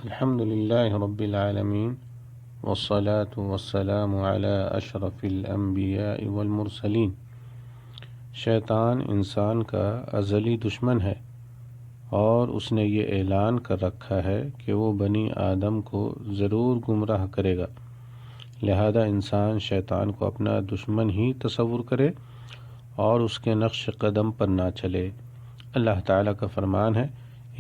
الحمد لله رب العالمين والصلاة والسلام على اشرف الانبیاء والمرسلین۔ شیطان انسان کا ازلی دشمن ہے اور اس نے یہ اعلان کر رکھا ہے کہ وہ بنی آدم کو ضرور گمراہ کرے گا، لہذا انسان شیطان کو اپنا دشمن ہی تصور کرے اور اس کے نقش قدم پر نہ چلے۔ اللہ تعالیٰ کا فرمان ہے،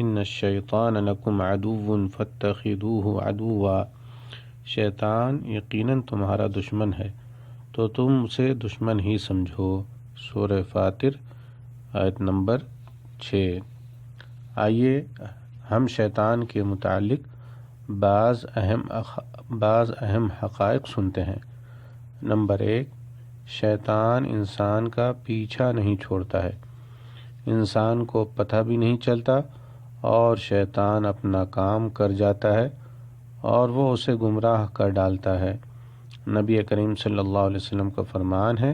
ان الشیطان لکم عدو فاتخذوہ عدوا، شیطان یقیناً تمہارا دشمن ہے تو تم اسے دشمن ہی سمجھو۔ سورہ فاطر آیت نمبر 6۔ آئیے ہم شیطان کے متعلق بعض اہم حقائق سنتے ہیں۔ نمبر 1، شیطان انسان کا پیچھا نہیں چھوڑتا ہے، انسان کو پتہ بھی نہیں چلتا اور شیطان اپنا کام کر جاتا ہے اور وہ اسے گمراہ کر ڈالتا ہے۔ نبی کریم صلی اللہ علیہ وسلم کا فرمان ہے،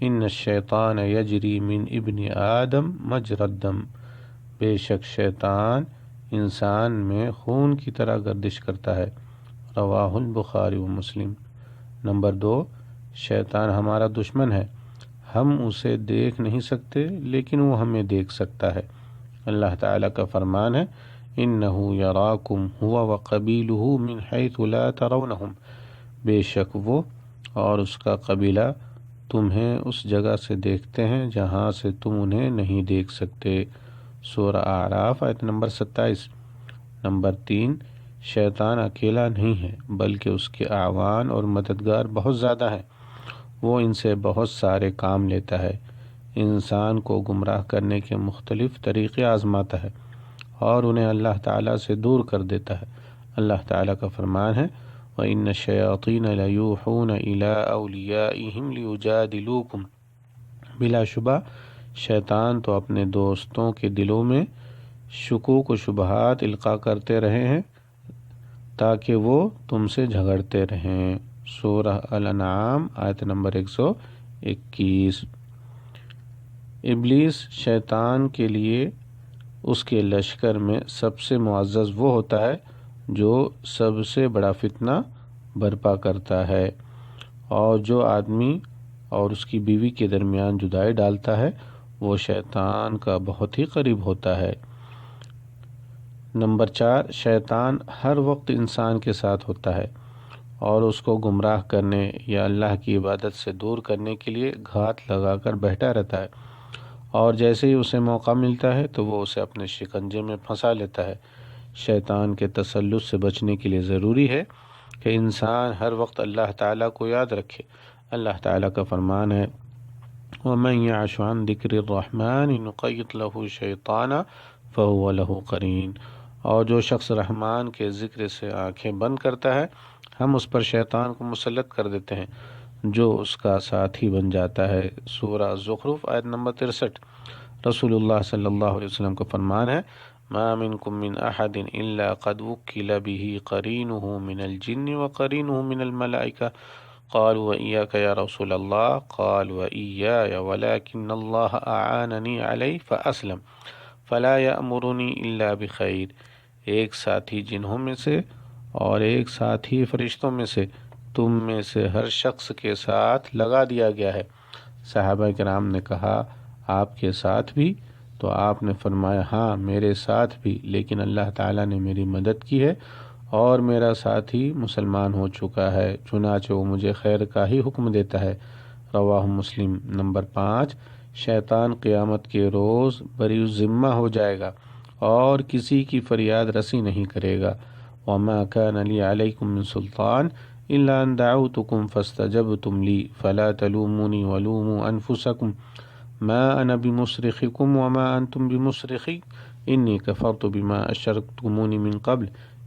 ان الشیطان یجری من ابن آدم مجری الدم، بے شک شیطان انسان میں خون کی طرح گردش کرتا ہے، رواہ البخاری و مسلم۔ نمبر 2، شیطان ہمارا دشمن ہے، ہم اسے دیکھ نہیں سکتے لیکن وہ ہمیں دیکھ سکتا ہے۔ اللہ تعالیٰ کا فرمان ہے، انہ یراکم هو وقبیلہ من حیث لا ترونہم، بے شک وہ اور اس کا قبیلہ تمہیں اس جگہ سے دیکھتے ہیں جہاں سے تم انہیں نہیں دیکھ سکتے۔ سورہ اعراف آیت نمبر 27۔ نمبر 3، شیطان اکیلا نہیں ہے بلکہ اس کے اعوان اور مددگار بہت زیادہ ہیں، وہ ان سے بہت سارے کام لیتا ہے، انسان کو گمراہ کرنے کے مختلف طریقے آزماتا ہے اور انہیں اللہ تعالیٰ سے دور کر دیتا ہے۔ اللہ تعالیٰ کا فرمان ہے، وَإِنَّ الشَّيَاطِينَ لَيُوحُونَ إِلَىٰ أَوْلِيَائِهِمْ لِيُجَادِلُوكُمْ، بلا شبہ شیطان تو اپنے دوستوں کے دلوں میں شکوک و شبہات القاء کرتے رہے ہیں تاکہ وہ تم سے جھگڑتے رہیں۔ سورہ الانعام آیت نمبر 121۔ ابلیس شیطان کے لیے اس کے لشکر میں سب سے معزز وہ ہوتا ہے جو سب سے بڑا فتنہ برپا کرتا ہے، اور جو آدمی اور اس کی بیوی کے درمیان جدائی ڈالتا ہے وہ شیطان کا بہت ہی قریب ہوتا ہے۔ نمبر 4، شیطان ہر وقت انسان کے ساتھ ہوتا ہے اور اس کو گمراہ کرنے یا اللہ کی عبادت سے دور کرنے کے لیے گھات لگا کر بیٹھا رہتا ہے، اور جیسے ہی اسے موقع ملتا ہے تو وہ اسے اپنے شکنجے میں پھنسا لیتا ہے۔ شیطان کے تسلط سے بچنے کے لیے ضروری ہے کہ انسان ہر وقت اللہ تعالیٰ کو یاد رکھے۔ اللہ تعالیٰ کا فرمان ہے، وَمَن يَعْشُ عَن ذِكْرِ الرَّحْمَٰنِ نُقَيِّضْ لَهُ شَيْطَانًا فَهُوَ لَهُ قَرِينٌ، اور جو شخص رحمان کے ذکر سے آنکھیں بند کرتا ہے ہم اس پر شیطان کو مسلط کر دیتے ہیں جو اس کا ساتھی بن جاتا ہے۔ سورہ زخرف آیت نمبر 63۔ رسول اللہ صلی اللہ علیہ وسلم کا فرمان ہے، ما منکم من احد الا قد وکل به قرینہ من الجن وقرینہ من الملائکہ قالوا وإياك يا رسول الله قال وإياي ولكن الله أعانني عليه فأسلم فلا يأمرني إلا بخير، ایک ساتھی جنہوں میں سے اور ایک ساتھی فرشتوں میں سے تم میں سے ہر شخص کے ساتھ لگا دیا گیا ہے۔ صحابہ کرام نے کہا، آپ کے ساتھ بھی؟ تو آپ نے فرمایا، ہاں میرے ساتھ بھی، لیکن اللہ تعالیٰ نے میری مدد کی ہے اور میرا ساتھی مسلمان ہو چکا ہے، چنانچہ وہ مجھے خیر کا ہی حکم دیتا ہے، رواہ مسلم۔ نمبر 5، شیطان قیامت کے روز بری الذمہ ہو جائے گا اور کسی کی فریاد رسی نہیں کرے گا۔ وَمَا كَانَ لِي عَلَيْكُم مِّن سُلْطَانٍ إِلَّا أَن دَعَوْتُكُمْ فَاسْتَجَبْتُمْ لِي فَلَا تَلُومُونِي وَلُومُوا أَنفُسَكُمْ مَا أَنَا بِمُصْرِخِكُمْ وَمَا أَنتُمْ بِمُصْرِخِي إِنِّي كَفَرْتُ بِمَا أَشْرَكْتُمُونِ مِن قَبْلُ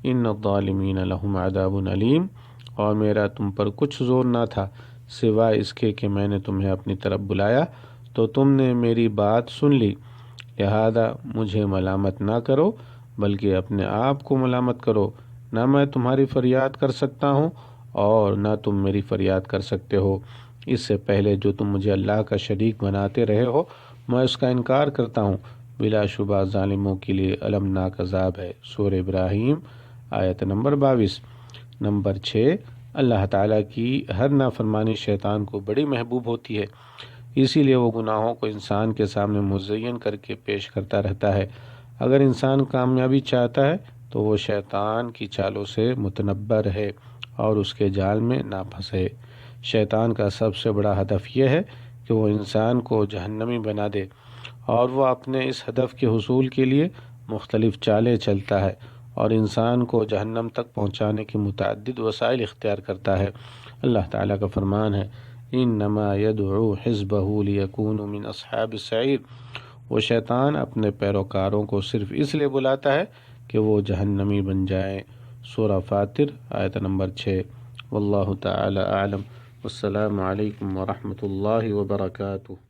إِنَّ الظَّالِمِينَ لَهُمْ عَذَابٌ أَلِيمٌ، اور میرا تم پر کچھ زور نہ تھا سوائے اس کے کہ میں نے تمہیں اپنی طرف بلایا تو تم نے میری بات سن لی، لہذا مجھے ملامت نہ کرو بلکہ اپنے آپ کو ملامت کرو، نہ میں تمہاری فریاد کر سکتا ہوں اور نہ تم میری فریاد کر سکتے ہو۔ اس سے پہلے جو تم مجھے اللہ کا شریک بناتے رہے ہو میں اس کا انکار کرتا ہوں، بلا شبہ ظالموں کے لیے المناک عذاب ہے۔ سورہ ابراہیم آیت نمبر 22۔ نمبر 6، اللہ تعالیٰ کی ہر نافرمانی شیطان کو بڑی محبوب ہوتی ہے، اسی لیے وہ گناہوں کو انسان کے سامنے مزین کر کے پیش کرتا رہتا ہے۔ اگر انسان کامیابی چاہتا ہے تو وہ شیطان کی چالوں سے متنبہ رہے اور اس کے جال میں نہ پھنسے۔ شیطان کا سب سے بڑا ہدف یہ ہے کہ وہ انسان کو جہنمی بنا دے، اور وہ اپنے اس ہدف کے حصول کے لیے مختلف چالیں چلتا ہے اور انسان کو جہنم تک پہنچانے کی متعدد وسائل اختیار کرتا ہے۔ اللہ تعالیٰ کا فرمان ہے، انما يدعو حزبه ليكونوا من اصحاب السعیر۔ وہ شیطان اپنے پیروکاروں کو صرف اس لیے بلاتا ہے کہ وہ جہنمی بن جائیں۔ سورہ فاطر آیت نمبر 6۔ واللہ تعالی اعلم۔ والسلام علیکم ورحمۃ اللہ وبرکاتہ۔